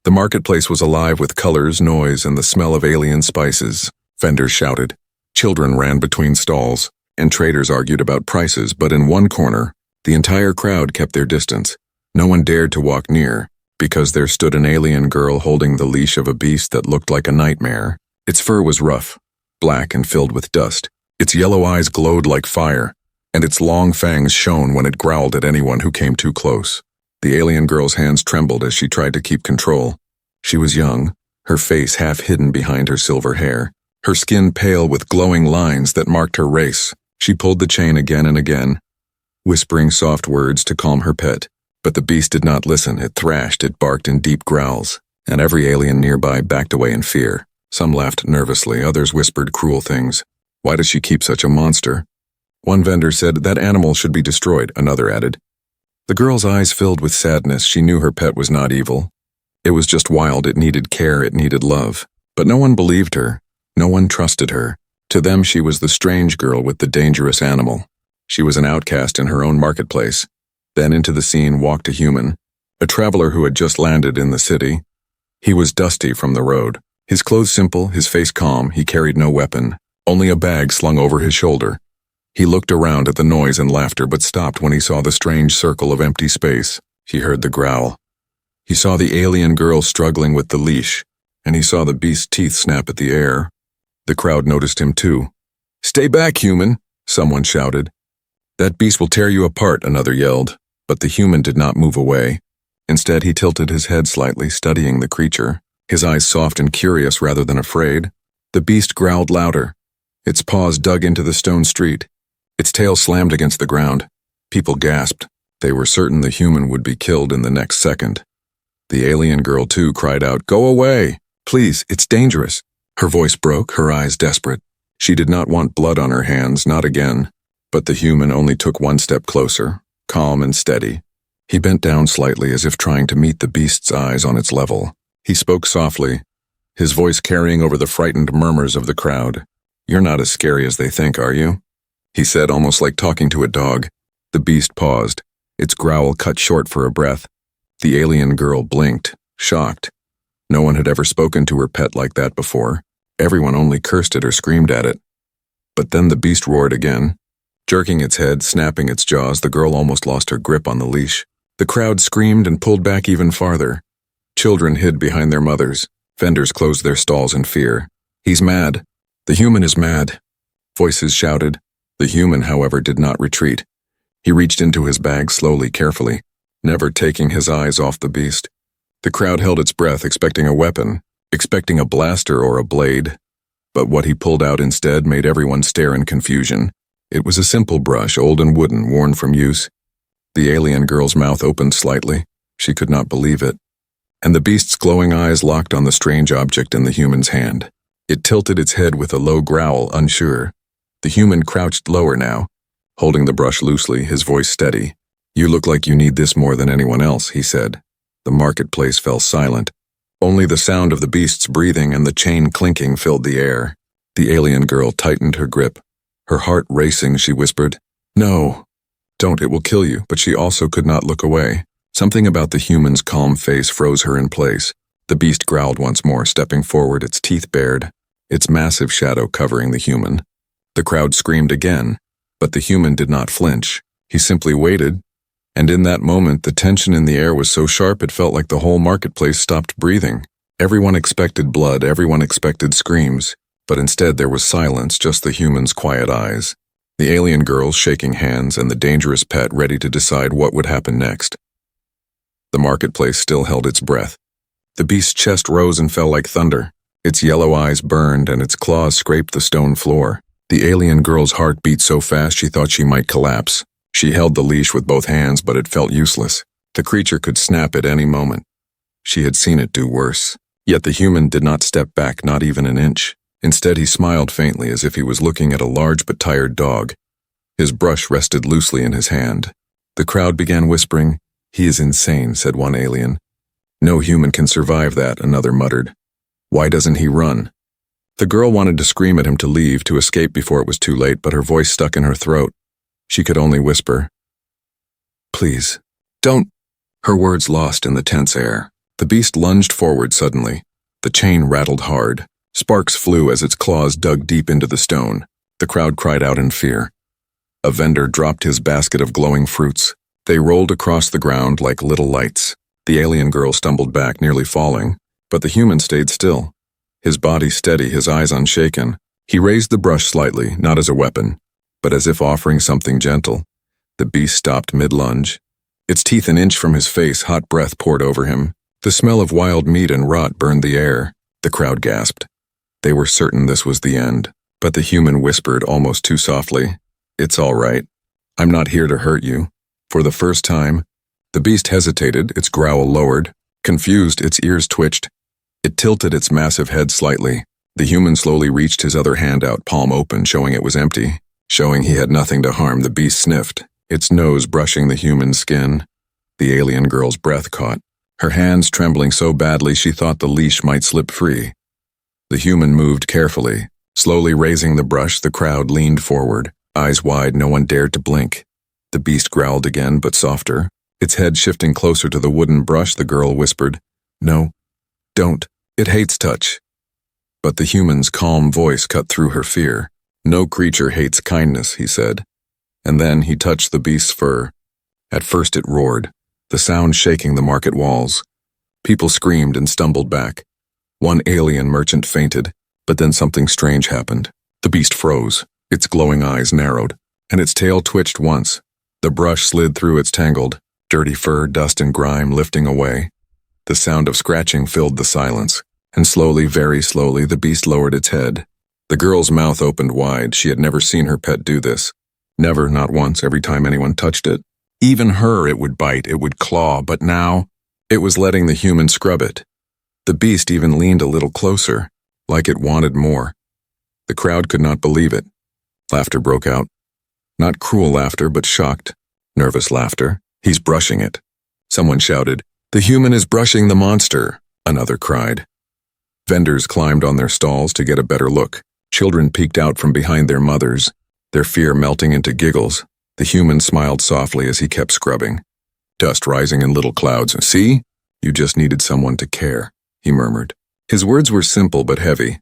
The marketplace was alive with colors, noise, and the smell of alien spices. Vendors shouted. Children ran between stalls, and traders argued about prices, but in one corner, the entire crowd kept their distance. No one dared to walk near, because there stood an alien girl holding the leash of a beast that looked like a nightmare. Its fur was rough, black and filled with dust. Its yellow eyes glowed like fire, and its long fangs shone when it growled at anyone who came too close. The alien girl's hands trembled as she tried to keep control. She was young, her face half hidden behind her silver hair, her skin pale with glowing lines that marked her race. She pulled the chain again and again, whispering soft words to calm her pet. But the beast did not listen. It thrashed, it barked in deep growls, and every alien nearby backed away in fear. Some laughed nervously, others whispered cruel things. Why does she keep such a monster? One vendor said that animal should be destroyed, another added. The girl's eyes filled with sadness. She knew her pet was not evil. It was just wild. It needed care. It needed love. But no one believed her. No one trusted her. To them, she was the strange girl with the dangerous animal. She was an outcast in her own marketplace. Then into the scene walked a human, a traveler who had just landed in the city. He was dusty from the road. His clothes simple, his face calm. He carried no weapon, only a bag slung over his shoulder. He looked around at the noise and laughter, but stopped when he saw the strange circle of empty space. He heard the growl. He saw the alien girl struggling with the leash, and he saw the beast's teeth snap at the air. The crowd noticed him too. "Stay back, human," someone shouted. "That beast will tear you apart," another yelled. But the human did not move away. Instead, he tilted his head slightly, studying the creature, his eyes soft and curious rather than afraid. The beast growled louder. Its paws dug into the stone street. Its tail slammed against the ground. People gasped. They were certain the human would be killed in the next second. The alien girl, too, cried out, "Go away! Please, it's dangerous." Her voice broke, her eyes desperate. She did not want blood on her hands, not again. But the human only took one step closer, calm and steady. He bent down slightly as if trying to meet the beast's eyes on its level. He spoke softly, his voice carrying over the frightened murmurs of the crowd. "You're not as scary as they think, are you?" he said, almost like talking to a dog. The beast paused, its growl cut short for a breath. The alien girl blinked, shocked. No one had ever spoken to her pet like that before. Everyone only cursed it or screamed at it. But then the beast roared again. Jerking its head, snapping its jaws, the girl almost lost her grip on the leash. The crowd screamed and pulled back even farther. Children hid behind their mothers. Vendors closed their stalls in fear. "He's mad. The human is mad," voices shouted. The human, however, did not retreat. He reached into his bag slowly, carefully, never taking his eyes off the beast. The crowd held its breath, expecting a weapon, expecting a blaster or a blade. But what he pulled out instead made everyone stare in confusion. It was a simple brush, old and wooden, worn from use. The alien girl's mouth opened slightly. She could not believe it. And the beast's glowing eyes locked on the strange object in the human's hand. It tilted its head with a low growl, unsure. The human crouched lower now, holding the brush loosely, his voice steady. "You look like you need this more than anyone else," he said. The marketplace fell silent. Only the sound of the beast's breathing and the chain clinking filled the air. The alien girl tightened her grip. Her heart racing, she whispered, "No, don't, it will kill you," but she also could not look away. Something about the human's calm face froze her in place. The beast growled once more, stepping forward, its teeth bared, its massive shadow covering the human. The crowd screamed again, but the human did not flinch. He simply waited, and in that moment the tension in the air was so sharp it felt like the whole marketplace stopped breathing. Everyone expected blood, everyone expected screams, but instead there was silence, just the human's quiet eyes, the alien girls shaking hands, and the dangerous pet ready to decide what would happen next. The marketplace still held its breath. The beast's chest rose and fell like thunder. Its yellow eyes burned and its claws scraped the stone floor. The alien girl's heart beat so fast she thought she might collapse. She held the leash with both hands, but it felt useless. The creature could snap at any moment. She had seen it do worse. Yet the human did not step back, not even an inch. Instead, he smiled faintly as if he was looking at a large but tired dog. His brush rested loosely in his hand. The crowd began whispering. "He is insane," said one alien. "No human can survive that," another muttered. "Why doesn't he run?" The girl wanted to scream at him to leave, to escape before it was too late, but her voice stuck in her throat. She could only whisper, "Please, don't." Her words lost in the tense air. The beast lunged forward suddenly. The chain rattled hard. Sparks flew as its claws dug deep into the stone. The crowd cried out in fear. A vendor dropped his basket of glowing fruits. They rolled across the ground like little lights. The alien girl stumbled back, nearly falling, but the human stayed still. His body steady, his eyes unshaken. He raised the brush slightly, not as a weapon, but as if offering something gentle. The beast stopped mid-lunge. Its teeth an inch from his face, hot breath poured over him. The smell of wild meat and rot burned the air. The crowd gasped. They were certain this was the end, but the human whispered almost too softly, "It's all right. I'm not here to hurt you." For the first time, the beast hesitated, its growl lowered. Confused, its ears twitched. It tilted its massive head slightly. The human slowly reached his other hand out, palm open, showing it was empty. Showing he had nothing to harm, the beast sniffed, its nose brushing the human skin. The alien girl's breath caught, her hands trembling so badly she thought the leash might slip free. The human moved carefully. Slowly raising the brush, the crowd leaned forward. Eyes wide, no one dared to blink. The beast growled again, but softer. Its head shifting closer to the wooden brush, the girl whispered, "No, don't. It hates touch." But the human's calm voice cut through her fear. "No creature hates kindness," he said. And then he touched the beast's fur. At first it roared, the sound shaking the market walls. People screamed and stumbled back. One alien merchant fainted, but then something strange happened. The beast froze, its glowing eyes narrowed, and its tail twitched once. The brush slid through its tangled, dirty fur, dust and grime lifting away. The sound of scratching filled the silence, and slowly, very slowly, the beast lowered its head. The girl's mouth opened wide. She had never seen her pet do this. Never, not once, every time anyone touched it. Even her it would bite, it would claw, but now it was letting the human scrub it. The beast even leaned a little closer, like it wanted more. The crowd could not believe it. Laughter broke out. Not cruel laughter, but shocked, nervous laughter. "He's brushing it." Someone shouted, "The human is brushing the monster," another cried. Vendors climbed on their stalls to get a better look. Children peeked out from behind their mothers, their fear melting into giggles. The human smiled softly as he kept scrubbing. Dust rising in little clouds. "See? You just needed someone to care," he murmured. His words were simple but heavy.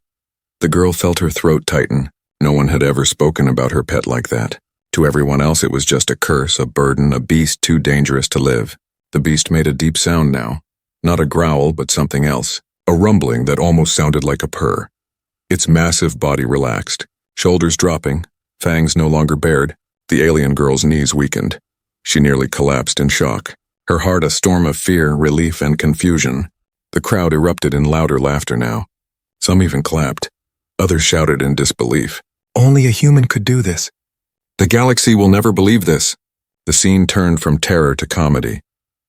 The girl felt her throat tighten. No one had ever spoken about her pet like that. To everyone else it was just a curse, a burden, a beast too dangerous to live. The beast made a deep sound now. Not a growl, but something else. A rumbling that almost sounded like a purr. Its massive body relaxed, shoulders dropping, fangs no longer bared. The alien girl's knees weakened. She nearly collapsed in shock. Her heart a storm of fear, relief, and confusion. The crowd erupted in louder laughter now. Some even clapped. Others shouted in disbelief. "Only a human could do this. The galaxy will never believe this." The scene turned from terror to comedy.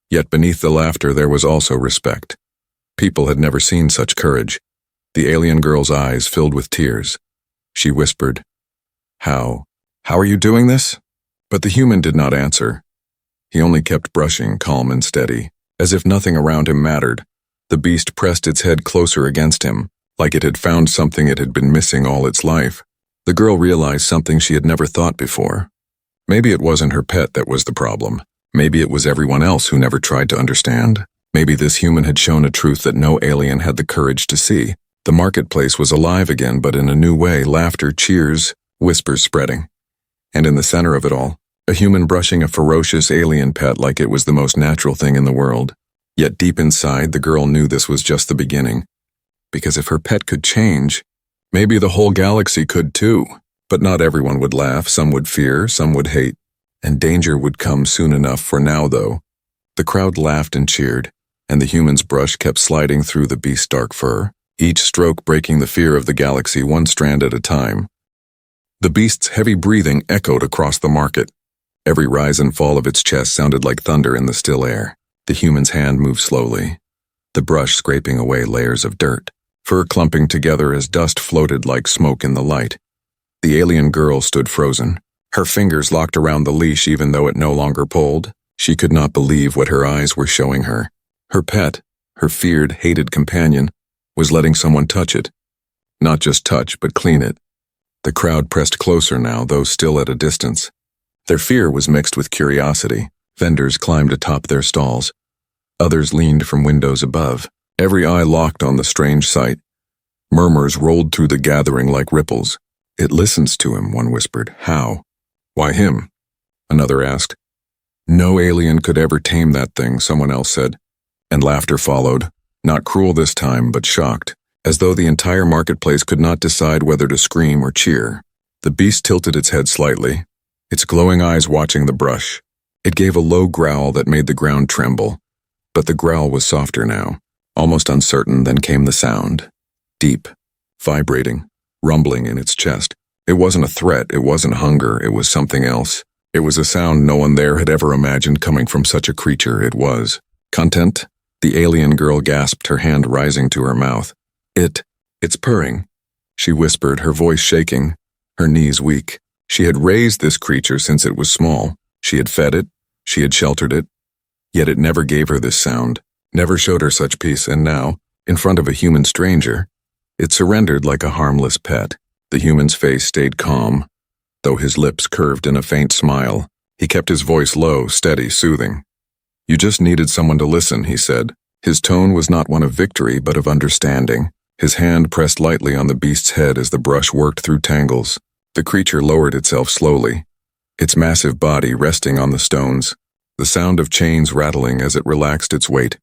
Yet beneath the laughter there was also respect. People had never seen such courage. The alien girl's eyes filled with tears. She whispered, How are you doing this?" But the human did not answer. He only kept brushing, calm and steady, as if nothing around him mattered. The beast pressed its head closer against him, like it had found something it had been missing all its life. The girl realized something she had never thought before. Maybe it wasn't her pet that was the problem. Maybe it was everyone else who never tried to understand. Maybe this human had shown a truth that no alien had the courage to see. The marketplace was alive again, but in a new way, laughter, cheers, whispers spreading. And in the center of it all, a human brushing a ferocious alien pet like it was the most natural thing in the world. Yet deep inside, the girl knew this was just the beginning. Because if her pet could change, maybe the whole galaxy could too. But not everyone would laugh, some would fear, some would hate. And danger would come soon enough. For now, though, the crowd laughed and cheered, and the human's brush kept sliding through the beast's dark fur, each stroke breaking the fear of the galaxy one strand at a time. The beast's heavy breathing echoed across the market. Every rise and fall of its chest sounded like thunder in the still air. The human's hand moved slowly, the brush scraping away layers of dirt, fur clumping together as dust floated like smoke in the light. The alien girl stood frozen, her fingers locked around the leash even though it no longer pulled. She could not believe what her eyes were showing her. Her pet, her feared, hated companion, was letting someone touch it. Not just touch, but clean it. The crowd pressed closer now, though still at a distance. Their fear was mixed with curiosity. Vendors climbed atop their stalls. Others leaned from windows above, every eye locked on the strange sight. Murmurs rolled through the gathering like ripples. "It listens to him," one whispered. "How?" "Why him?" another asked. "No alien could ever tame that thing," someone else said. And laughter followed, not cruel this time, but shocked, as though the entire marketplace could not decide whether to scream or cheer. The beast tilted its head slightly, its glowing eyes watching the brush. It gave a low growl that made the ground tremble, but the growl was softer now, almost uncertain. Then came the sound. Deep, vibrating, rumbling in its chest. It wasn't a threat, it wasn't hunger, it was something else. It was a sound no one there had ever imagined coming from such a creature. It was content. The alien girl gasped, her hand rising to her mouth. It's purring," she whispered, her voice shaking, her knees weak. She had raised this creature since it was small. She had fed it, she had sheltered it, yet it never gave her this sound, never showed her such peace, and now, in front of a human stranger, it surrendered like a harmless pet. The human's face stayed calm, though his lips curved in a faint smile. He kept his voice low, steady, soothing. "You just needed someone to listen," he said. His tone was not one of victory, but of understanding. His hand pressed lightly on the beast's head as the brush worked through tangles. The creature lowered itself slowly, its massive body resting on the stones, the sound of chains rattling as it relaxed its weight.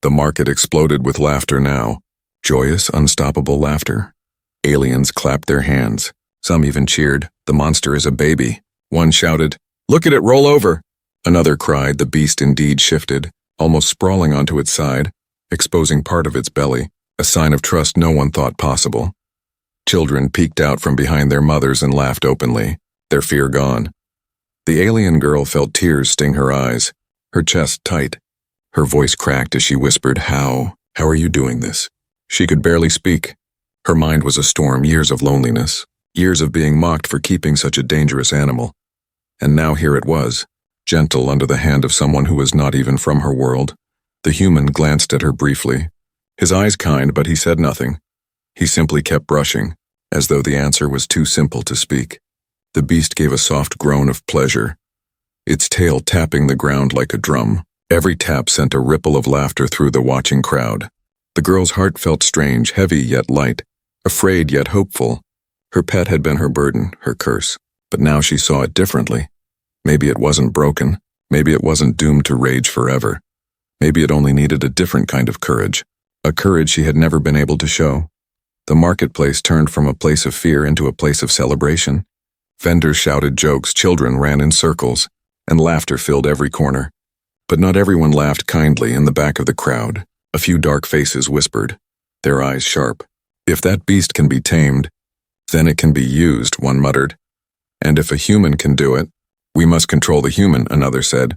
The market exploded with laughter now, joyous, unstoppable laughter. Aliens clapped their hands. Some even cheered. "The monster is a baby." One shouted, "Look at it roll over!" Another cried. The beast indeed shifted, almost sprawling onto its side, exposing part of its belly, a sign of trust no one thought possible. Children peeked out from behind their mothers and laughed openly, their fear gone. The alien girl felt tears sting her eyes, her chest tight. Her voice cracked as she whispered, How are you doing this?" She could barely speak. Her mind was a storm, years of loneliness, years of being mocked for keeping such a dangerous animal. And now here it was, gentle under the hand of someone who was not even from her world. The human glanced at her briefly, his eyes kind, but he said nothing. He simply kept brushing, as though the answer was too simple to speak. The beast gave a soft groan of pleasure, its tail tapping the ground like a drum. Every tap sent a ripple of laughter through the watching crowd. The girl's heart felt strange, heavy yet light, afraid yet hopeful. Her pet had been her burden, her curse, but now she saw it differently. Maybe it wasn't broken, maybe it wasn't doomed to rage forever. Maybe it only needed a different kind of courage, a courage she had never been able to show. The marketplace turned from a place of fear into a place of celebration. Vendors shouted jokes, children ran in circles, and laughter filled every corner. But not everyone laughed kindly. In the back of the crowd, a few dark faces whispered, their eyes sharp. "If that beast can be tamed, then it can be used," one muttered. "And if a human can do it, we must control the human," another said.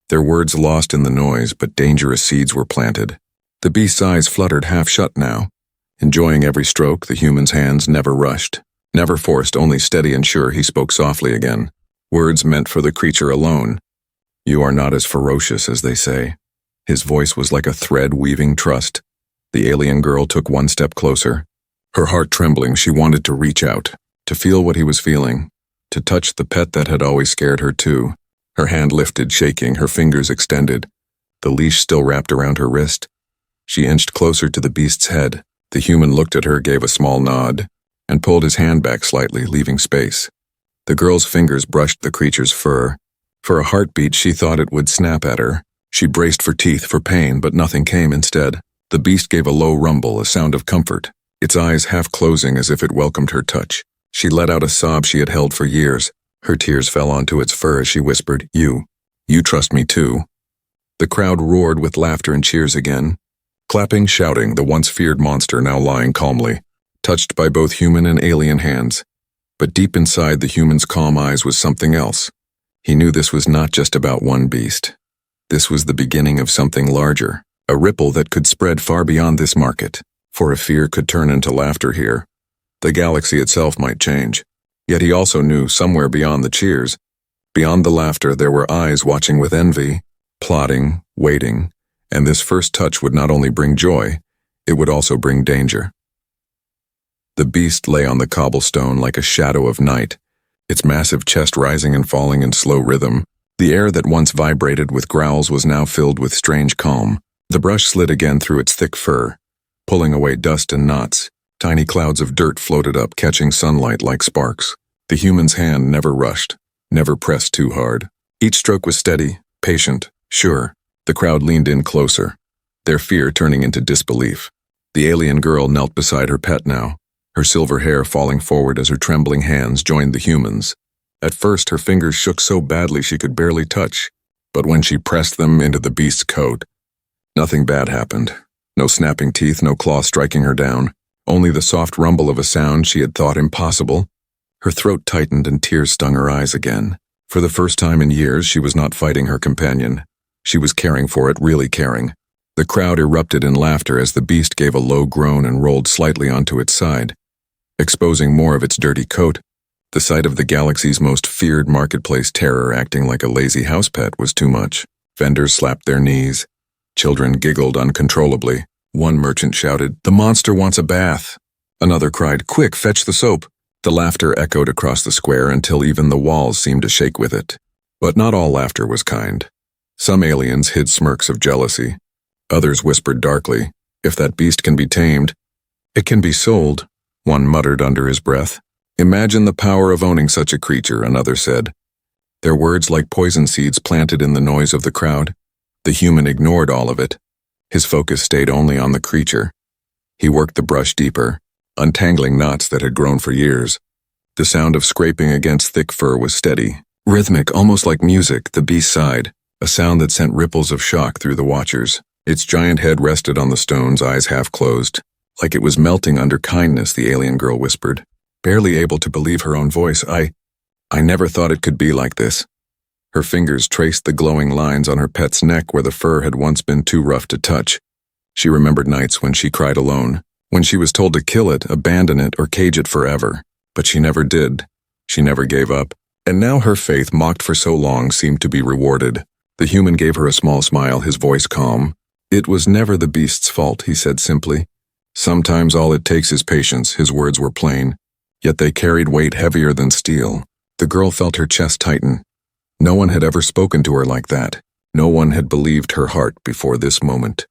Their words lost in the noise, but dangerous seeds were planted. The beast's eyes fluttered half shut now. Enjoying every stroke, the human's hands never rushed, never forced, only steady and sure. He spoke softly again, words meant for the creature alone. "You are not as ferocious as they say." His voice was like a thread weaving trust. The alien girl took one step closer. Her heart trembling, she wanted to reach out, to feel what he was feeling, to touch the pet that had always scared her too. Her hand lifted, shaking, her fingers extended, the leash still wrapped around her wrist. She inched closer to the beast's head. The human looked at her, gave a small nod, and pulled his hand back slightly, leaving space. The girl's fingers brushed the creature's fur. For a heartbeat, she thought it would snap at her. She braced for teeth, for pain, but nothing came instead. The beast gave a low rumble, a sound of comfort, its eyes half closing as if it welcomed her touch. She let out a sob she had held for years. Her tears fell onto its fur as she whispered, You trust me too." The crowd roared with laughter and cheers again, clapping, shouting, the once feared monster now lying calmly, touched by both human and alien hands. But deep inside the human's calm eyes was something else. He knew this was not just about one beast. This was the beginning of something larger, a ripple that could spread far beyond this market. For if fear could turn into laughter here, the galaxy itself might change. Yet he also knew somewhere beyond the cheers, beyond the laughter, there were eyes watching with envy, plotting, waiting, and this first touch would not only bring joy, it would also bring danger. The beast lay on the cobblestone like a shadow of night, its massive chest rising and falling in slow rhythm. The air that once vibrated with growls was now filled with strange calm. The brush slid again through its thick fur, pulling away dust and knots. Tiny clouds of dirt floated up, catching sunlight like sparks. The human's hand never rushed, never pressed too hard. Each stroke was steady, patient, sure. The crowd leaned in closer, their fear turning into disbelief. The alien girl knelt beside her pet now, her silver hair falling forward as her trembling hands joined the humans. At first, her fingers shook so badly she could barely touch, but when she pressed them into the beast's coat, nothing bad happened. No snapping teeth, no claw striking her down, only the soft rumble of a sound she had thought impossible. Her throat tightened and tears stung her eyes again. For the first time in years, she was not fighting her companion. She was caring for it, really caring. The crowd erupted in laughter as the beast gave a low groan and rolled slightly onto its side, exposing more of its dirty coat. The sight of the galaxy's most feared marketplace terror acting like a lazy house pet was too much. Vendors slapped their knees. Children giggled uncontrollably. One merchant shouted, "The monster wants a bath." Another cried, "Quick, fetch the soap." The laughter echoed across the square until even the walls seemed to shake with it. But not all laughter was kind. Some aliens hid smirks of jealousy. Others whispered darkly, "If that beast can be tamed, it can be sold," one muttered under his breath. "Imagine the power of owning such a creature," another said. Their words like poison seeds planted in the noise of the crowd. The human ignored all of it. His focus stayed only on the creature. He worked the brush deeper, untangling knots that had grown for years. The sound of scraping against thick fur was steady, rhythmic, almost like music. The beast sighed, a sound that sent ripples of shock through the watchers. Its giant head rested on the stones, eyes half closed. Like it was melting under kindness, the alien girl whispered, barely able to believe her own voice. I never thought it could be like this." Her fingers traced the glowing lines on her pet's neck where the fur had once been too rough to touch. She remembered nights when she cried alone, when she was told to kill it, abandon it, or cage it forever. But she never did. She never gave up. And now her faith, mocked for so long, seemed to be rewarded. The human gave her a small smile, his voice calm. "It was never the beast's fault," he said simply. "Sometimes all it takes is patience." His words were plain, yet they carried weight heavier than steel. The girl felt her chest tighten. No one had ever spoken to her like that. No one had believed her heart before this moment.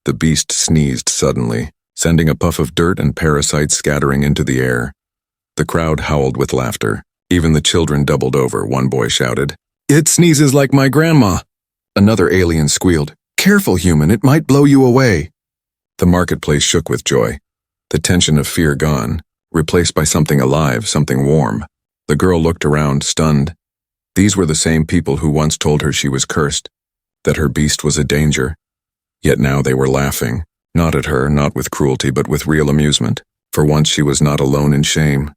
The beast sneezed suddenly, sending a puff of dirt and parasites scattering into the air. The crowd howled with laughter. Even the children doubled over, one boy shouted, "It sneezes like my grandma." Another alien squealed, "Careful, human, it might blow you away." The marketplace shook with joy. The tension of fear gone, replaced by something alive, something warm. The girl looked around, stunned. These were the same people who once told her she was cursed, that her beast was a danger. Yet now they were laughing, not at her, not with cruelty, but with real amusement. For once she was not alone in shame.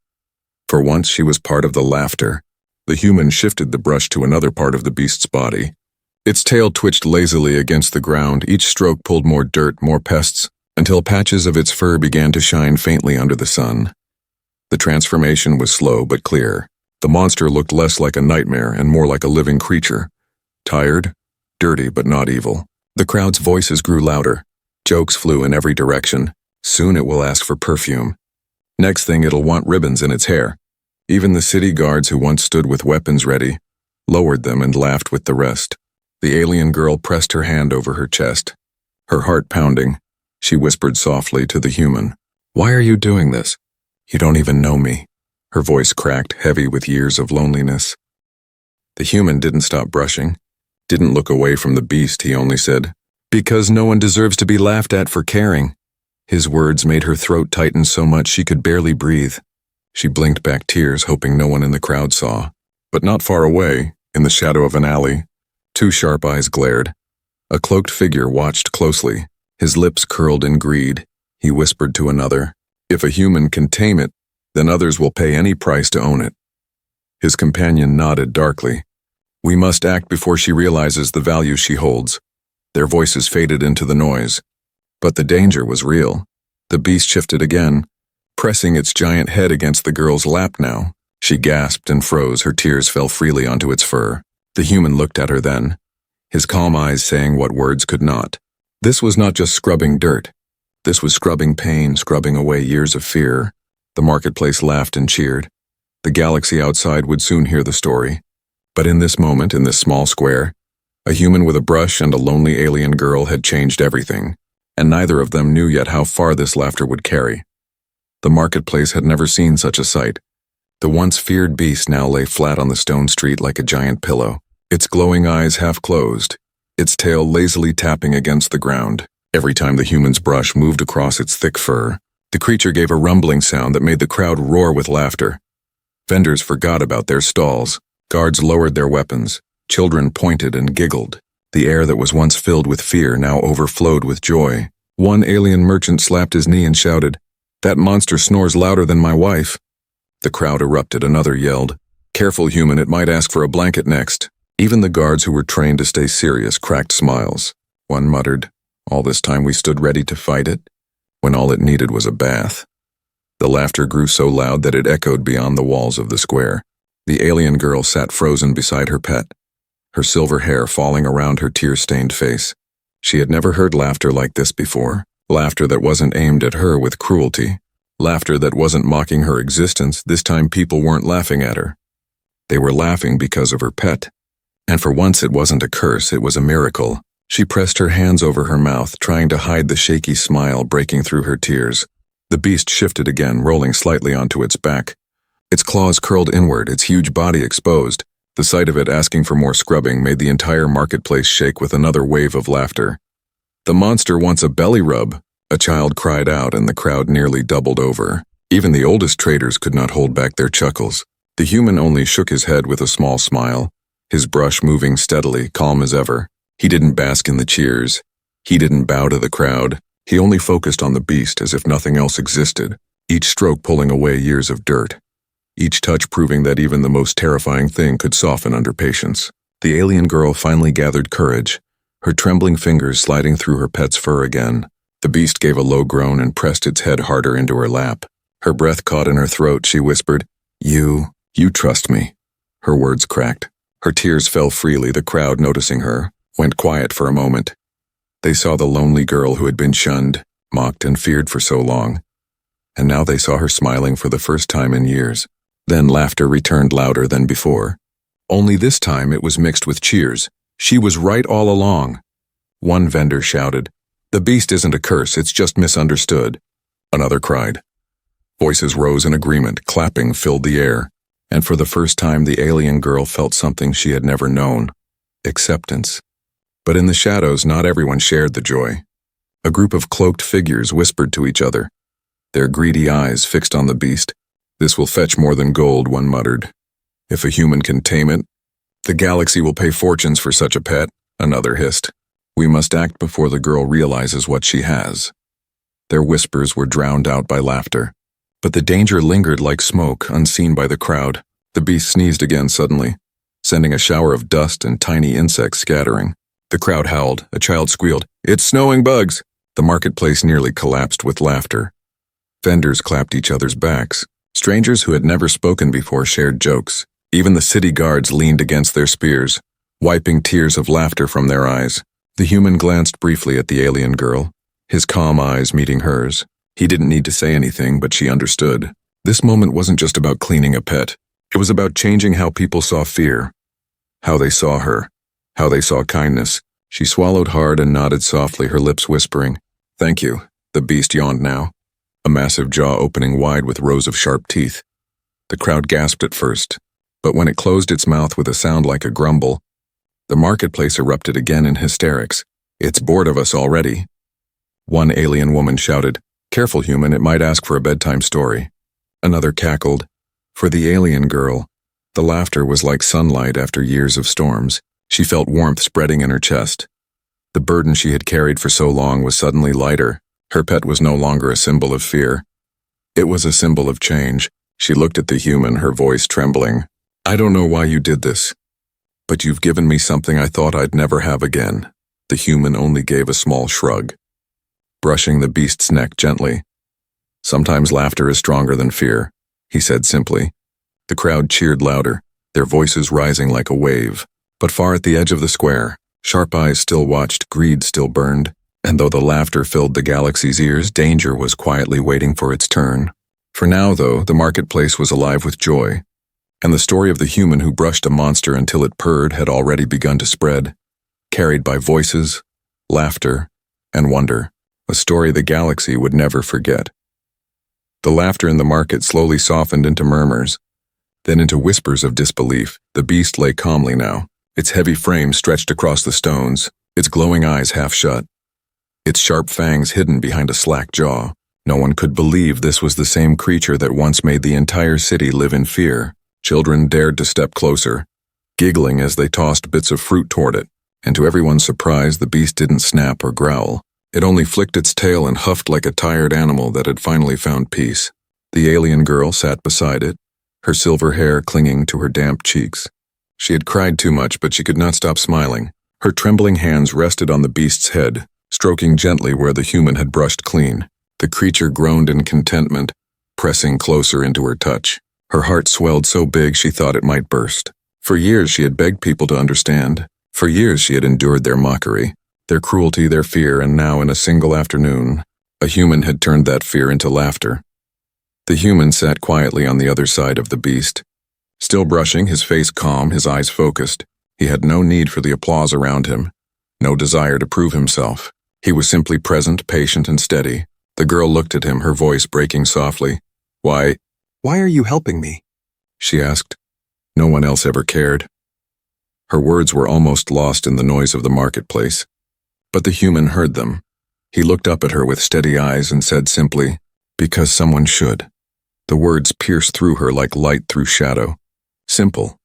For once she was part of the laughter. The human shifted the brush to another part of the beast's body. Its tail twitched lazily against the ground. Each stroke pulled more dirt, more pests, until patches of its fur began to shine faintly under the sun. The transformation was slow but clear. The monster looked less like a nightmare and more like a living creature. Tired, dirty, but not evil. The crowd's voices grew louder. Jokes flew in every direction. Soon it will ask for perfume. Next thing it'll want ribbons in its hair. Even the city guards who once stood with weapons ready lowered them and laughed with the rest. The alien girl pressed her hand over her chest, her heart pounding. She whispered softly to the human, "Why are you doing this? You don't even know me." Her voice cracked, heavy with years of loneliness. The human didn't stop brushing, didn't look away from the beast. He only said, "Because no one deserves to be laughed at for caring." His words made her throat tighten so much she could barely breathe. She blinked back tears, hoping no one in the crowd saw. But not far away, in the shadow of an alley, two sharp eyes glared. A cloaked figure watched closely, his lips curled in greed. He whispered to another, "If a human can tame it, then others will pay any price to own it." His companion nodded darkly. "We must act before she realizes the value she holds." Their voices faded into the noise. But the danger was real. The beast shifted again, pressing its giant head against the girl's lap now. She gasped and froze, her tears fell freely onto its fur. The human looked at her then, his calm eyes saying what words could not. This was not just scrubbing dirt. This was scrubbing pain, scrubbing away years of fear. The marketplace laughed and cheered. The galaxy outside would soon hear the story. But in this moment, in this small square, A human with a brush and a lonely alien girl had changed everything, and neither of them knew yet how far this laughter would carry. The marketplace had never seen such a sight. The once feared beast now lay flat on the stone street like a giant pillow, its glowing eyes half closed, its tail lazily tapping against the ground. Every time the human's brush moved across its thick fur, the creature gave a rumbling sound that made the crowd roar with laughter. Vendors forgot about their stalls, guards lowered their weapons, children pointed and giggled. The air that was once filled with fear now overflowed with joy. One alien merchant slapped his knee and shouted, "That monster snores louder than my wife." The crowd erupted, another yelled, "Careful, human, it might ask for a blanket next." Even the guards who were trained to stay serious cracked smiles. One muttered, "All this time we stood ready to fight it, when all it needed was a bath." The laughter grew so loud that it echoed beyond the walls of the square. The alien girl sat frozen beside her pet, her silver hair falling around her tear-stained face. She had never heard laughter like this before, laughter that wasn't aimed at her with cruelty, laughter that wasn't mocking her existence. This time people weren't laughing at her. They were laughing because of her pet. And for once it wasn't a curse, it was a miracle. She pressed her hands over her mouth, trying to hide the shaky smile breaking through her tears. The beast shifted again, rolling slightly onto its back. Its claws curled inward, its huge body exposed. The sight of it asking for more scrubbing made the entire marketplace shake with another wave of laughter. "The monster wants a belly rub," a child cried out, and the crowd nearly doubled over. Even the oldest traders could not hold back their chuckles. The human only shook his head with a small smile, his brush moving steadily, calm as ever. He didn't bask in the cheers. He didn't bow to the crowd. He only focused on the beast as if nothing else existed, each stroke pulling away years of dirt, each touch proving that even the most terrifying thing could soften under patience. The alien girl finally gathered courage, her trembling fingers sliding through her pet's fur again. The beast gave a low groan and pressed its head harder into her lap. Her breath caught in her throat. She whispered, You trust me." Her words cracked. Her tears fell freely. The crowd, noticing her, went quiet for a moment. They saw the lonely girl who had been shunned, mocked, and feared for so long. And now they saw her smiling for the first time in years. Then laughter returned louder than before. Only this time it was mixed with cheers. She was right all along. One vendor shouted, "The beast isn't a curse, it's just misunderstood." Another cried. Voices rose in agreement, clapping filled the air. And for the first time the alien girl felt something she had never known: acceptance. But in the shadows, not everyone shared the joy. A group of cloaked figures whispered to each other, their greedy eyes fixed on the beast. "This will fetch more than gold," one muttered. "If a human can tame it, the galaxy will pay fortunes for such a pet," another hissed. "We must act before the girl realizes what she has." Their whispers were drowned out by laughter. But the danger lingered like smoke, unseen by the crowd. The beast sneezed again suddenly, sending a shower of dust and tiny insects scattering. The crowd howled. A child squealed, "It's snowing bugs!" The marketplace nearly collapsed with laughter. Vendors clapped each other's backs. Strangers who had never spoken before shared jokes. Even the city guards leaned against their spears, wiping tears of laughter from their eyes. The human glanced briefly at the alien girl, his calm eyes meeting hers. He didn't need to say anything, but she understood. This moment wasn't just about cleaning a pet. It was about changing how people saw fear, how they saw her, how they saw kindness. She swallowed hard and nodded softly, her lips whispering, "Thank you." The beast yawned now, a massive jaw opening wide with rows of sharp teeth. The crowd gasped at first, but when it closed its mouth with a sound like a grumble, the marketplace erupted again in hysterics. "It's bored of us already." One alien woman shouted, "Careful, human, it might ask for a bedtime story." Another cackled. For the alien girl, the laughter was like sunlight after years of storms. She felt warmth spreading in her chest. The burden she had carried for so long was suddenly lighter. Her pet was no longer a symbol of fear. It was a symbol of change. She looked at the human, her voice trembling. "I don't know why you did this, but you've given me something I thought I'd never have again." The human only gave a small shrug, brushing the beast's neck gently. "Sometimes laughter is stronger than fear," he said simply. The crowd cheered louder, their voices rising like a wave. But far at the edge of the square, sharp eyes still watched, greed still burned, and though the laughter filled the galaxy's ears, danger was quietly waiting for its turn. For now, though, the marketplace was alive with joy, and the story of the human who brushed a monster until it purred had already begun to spread. carried by voices, laughter, and wonder, a story the galaxy would never forget. The laughter in the market slowly softened into murmurs, then into whispers of disbelief. The beast lay calmly now, its heavy frame stretched across the stones, its glowing eyes half shut, its sharp fangs hidden behind a slack jaw. No one could believe this was the same creature that once made the entire city live in fear. Children dared to step closer, giggling as they tossed bits of fruit toward it, and to everyone's surprise, the beast didn't snap or growl. It only flicked its tail and huffed like a tired animal that had finally found peace. The alien girl sat beside it, her silver hair clinging to her damp cheeks. She had cried too much, but she could not stop smiling. Her trembling hands rested on the beast's head, stroking gently where the human had brushed clean. The creature groaned in contentment, pressing closer into her touch. Her heart swelled so big she thought it might burst. For years she had begged people to understand. For years she had endured their mockery, their cruelty, their fear, and now in a single afternoon, a human had turned that fear into laughter. The human sat quietly on the other side of the beast, still brushing, his face calm, his eyes focused. He had no need for the applause around him, no desire to prove himself. He was simply present, patient, and steady. The girl looked at him, her voice breaking softly. Why are you helping me?" she asked. No one else ever cared. Her words were almost lost in the noise of the marketplace. But the human heard them. He looked up at her with steady eyes and said simply, "Because someone should." The words pierced through her like light through shadow. Simple,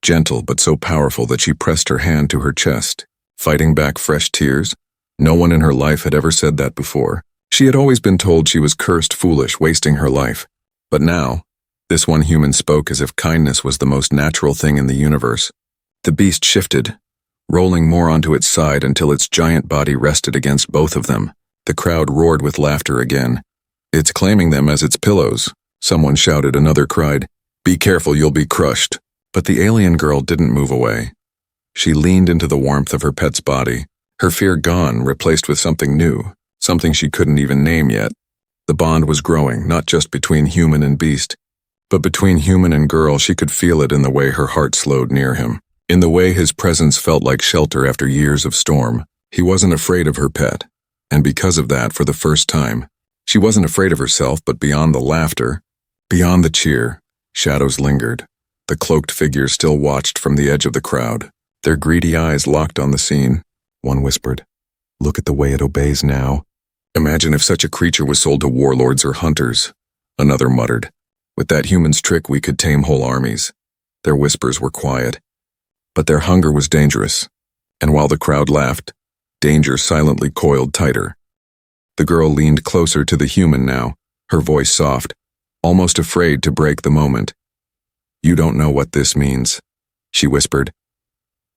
gentle, but so powerful that she pressed her hand to her chest, fighting back fresh tears. No one in her life had ever said that before. She had always been told she was cursed, foolish, wasting her life. But now, this one human spoke as if kindness was the most natural thing in the universe. The beast shifted, rolling more onto its side until its giant body rested against both of them. The crowd roared with laughter again. "It's claiming them as its pillows," someone shouted. Another cried, "Be careful, you'll be crushed." But the alien girl didn't move away. She leaned into the warmth of her pet's body, her fear gone, replaced with something new, something she couldn't even name yet. The bond was growing, not just between human and beast, but between human and girl. She could feel it in the way her heart slowed near him, in the way his presence felt like shelter after years of storm. He wasn't afraid of her pet, and because of that, for the first time, she wasn't afraid of herself. But beyond the laughter, beyond the cheer, shadows lingered. The cloaked figures still watched from the edge of the crowd, their greedy eyes locked on the scene. One whispered, "Look at the way it obeys now. Imagine if such a creature was sold to warlords or hunters." Another muttered, "With that human's trick, we could tame whole armies." Their whispers were quiet, but their hunger was dangerous, and while the crowd laughed, danger silently coiled tighter. The girl leaned closer to the human now, her voice soft, almost afraid to break the moment. "You don't know what this means," she whispered.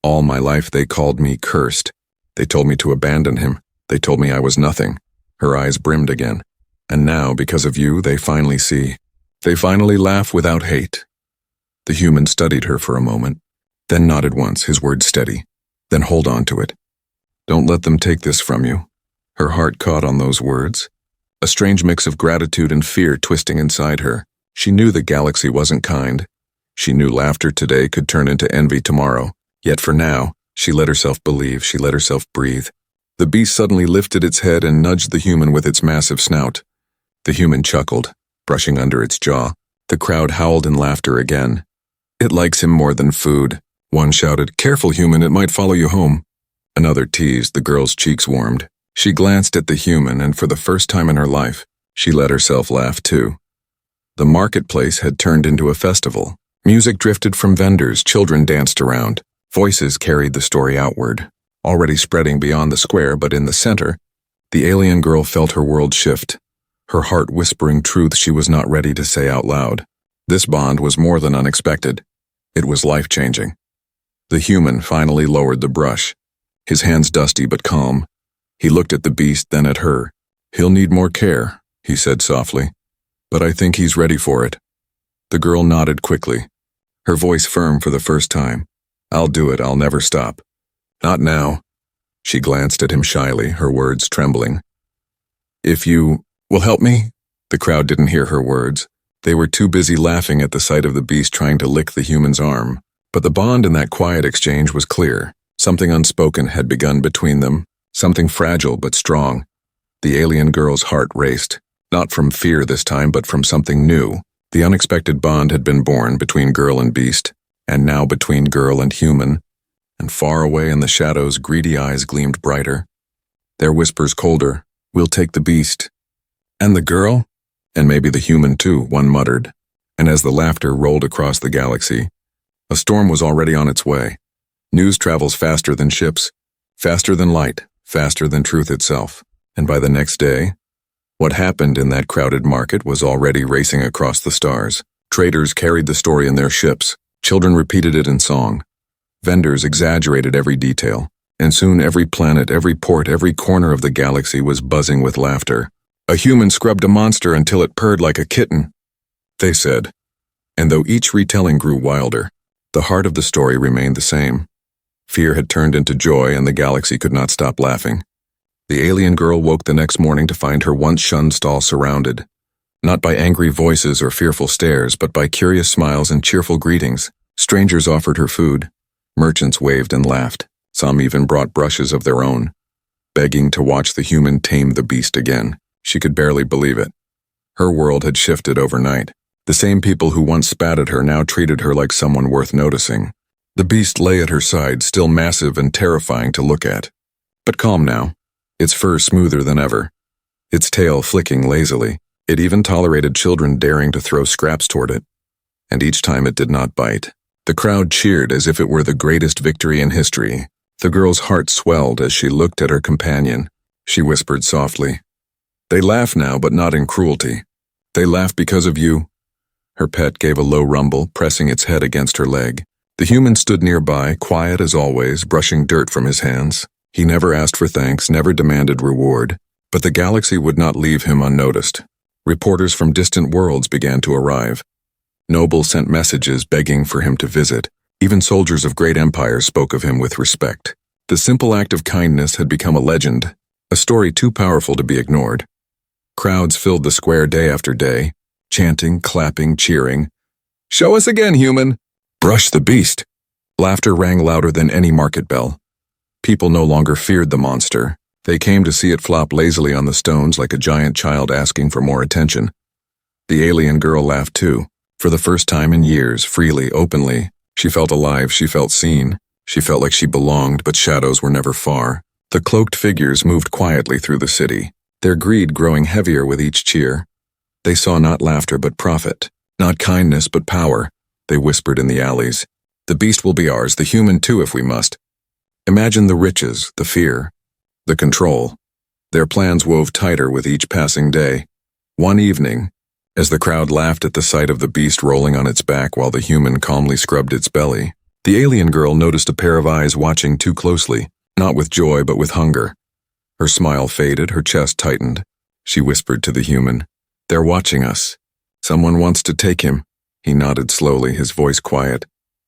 "All my life they called me cursed. They told me to abandon him. They told me I was nothing." Her eyes brimmed again. "And now, because of you, they finally see. They finally laugh without hate." The human studied her for a moment, then nodded once, his words steady. "Then hold on to it. Don't let them take this from you." Her heart caught on those words, a strange mix of gratitude and fear twisting inside her. She knew the galaxy wasn't kind. She knew laughter today could turn into envy tomorrow. Yet for now, she let herself believe, she let herself breathe. The beast suddenly lifted its head and nudged the human with its massive snout. The human chuckled, brushing under its jaw. The crowd howled in laughter again. "It likes him more than food," one shouted. "Careful, human, it might follow you home." Another teased. The girl's cheeks warmed. She glanced at the human, and for the first time in her life, she let herself laugh too. The marketplace had turned into a festival. Music drifted from vendors, children danced around. Voices carried the story outward, already spreading beyond the square. But in the center, the alien girl felt her world shift, her heart whispering truths she was not ready to say out loud. This bond was more than unexpected. It was life-changing. The human finally lowered the brush, his hands dusty but calm. He looked at the beast, then at her. "He'll need more care," he said softly, "but I think he's ready for it." The girl nodded quickly, her voice firm for the first time. "I'll do it, I'll never stop." "Not now." She glanced at him shyly, her words trembling. "If you will help me?" The crowd didn't hear her words. They were too busy laughing at the sight of the beast trying to lick the human's arm. But the bond in that quiet exchange was clear. Something unspoken had begun between them, something fragile but strong. The alien girl's heart raced, not from fear this time but from something new. The unexpected bond had been born between girl and beast, and now between girl and human, and far away in the shadows greedy eyes gleamed brighter. Their whispers colder, "We'll take the beast." "And the girl?" "And maybe the human too," one muttered. And as the laughter rolled across the galaxy, a storm was already on its way. News travels faster than ships, faster than light, faster than truth itself. And by the next day, what happened in that crowded market was already racing across the stars. Traders carried the story in their ships, children repeated it in song. Vendors exaggerated every detail, and soon every planet, every port, every corner of the galaxy was buzzing with laughter. "A human scrubbed a monster until it purred like a kitten," they said. And though each retelling grew wilder, the heart of the story remained the same. Fear had turned into joy, and the galaxy could not stop laughing. The alien girl woke the next morning to find her once-shunned stall surrounded, not by angry voices or fearful stares, but by curious smiles and cheerful greetings. Strangers offered her food. Merchants waved and laughed. Some even brought brushes of their own, begging to watch the human tame the beast again. She could barely believe it. Her world had shifted overnight. The same people who once spat at her now treated her like someone worth noticing. The beast lay at her side, still massive and terrifying to look at, but calm now, its fur smoother than ever, its tail flicking lazily. It even tolerated children daring to throw scraps toward it, and each time it did not bite. The crowd cheered as if it were the greatest victory in history. The girl's heart swelled as she looked at her companion. She whispered softly, "They laugh now, but not in cruelty. They laugh because of you." Her pet gave a low rumble, pressing its head against her leg. The human stood nearby, quiet as always, brushing dirt from his hands. He never asked for thanks, never demanded reward, but the galaxy would not leave him unnoticed. Reporters from distant worlds began to arrive. Nobles sent messages begging for him to visit. Even soldiers of great empires spoke of him with respect. The simple act of kindness had become a legend, a story too powerful to be ignored. Crowds filled the square day after day, chanting, clapping, cheering. "Show us again, human!" "Brush the beast!" Laughter rang louder than any market bell. People no longer feared the monster. They came to see it flop lazily on the stones like a giant child asking for more attention. The alien girl laughed too, for the first time in years, freely, openly. She felt alive, she felt seen. She felt like she belonged, but shadows were never far. The cloaked figures moved quietly through the city, their greed growing heavier with each cheer. They saw not laughter but profit, not kindness but power. They whispered in the alleys, "The beast will be ours, the human too if we must." Imagine the riches, the fear, the control. Their plans wove tighter with each passing day. One evening, as the crowd laughed at the sight of the beast rolling on its back while the human calmly scrubbed its belly, the alien girl noticed a pair of eyes watching too closely, not with joy but with hunger. Her smile faded, her chest tightened. She whispered to the human, "They're watching us. Someone wants to take him." He nodded slowly, his voice quiet.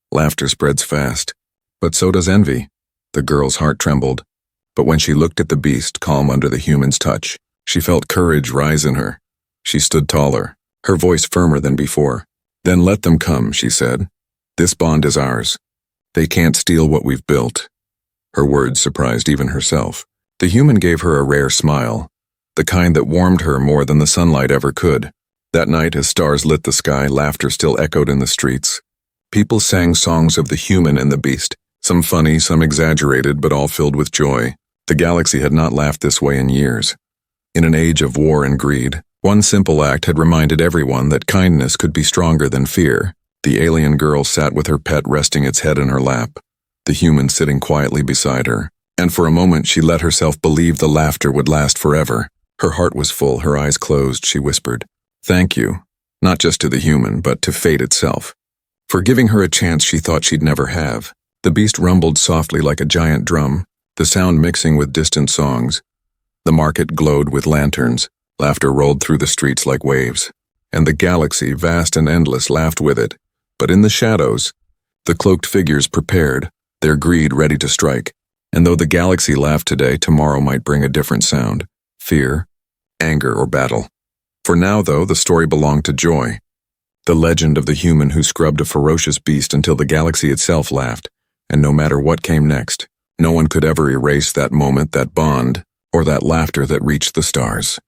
Laughter spreads fast, but so does envy. The girl's heart trembled, but when she looked at the beast, calm under the human's touch, she felt courage rise in her. She stood taller, her voice firmer than before. "Then let them come," she said. "This bond is ours. They can't steal what we've built." Her words surprised even herself. The human gave her a rare smile, the kind that warmed her more than the sunlight ever could. That night, as stars lit the sky, laughter still echoed in the streets. People sang songs of the human and the beast, some funny, some exaggerated, but all filled with joy. The galaxy had not laughed this way in years. In an age of war and greed, one simple act had reminded everyone that kindness could be stronger than fear. The alien girl sat with her pet resting its head in her lap, the human sitting quietly beside her, and for a moment she let herself believe the laughter would last forever. Her heart was full, her eyes closed, she whispered, "Thank you, not just to the human, but to fate itself, for giving her a chance she thought she'd never have." The beast rumbled softly like a giant drum, the sound mixing with distant songs. The market glowed with lanterns, laughter rolled through the streets like waves, and the galaxy, vast and endless, laughed with it. But in the shadows, the cloaked figures prepared, their greed ready to strike. And though the galaxy laughed today, tomorrow might bring a different sound: fear, anger, or battle. For now, though, the story belonged to joy. The legend of the human who scrubbed a ferocious beast until the galaxy itself laughed, and no matter what came next, No one could ever erase that moment, that bond, or that laughter that reached the stars.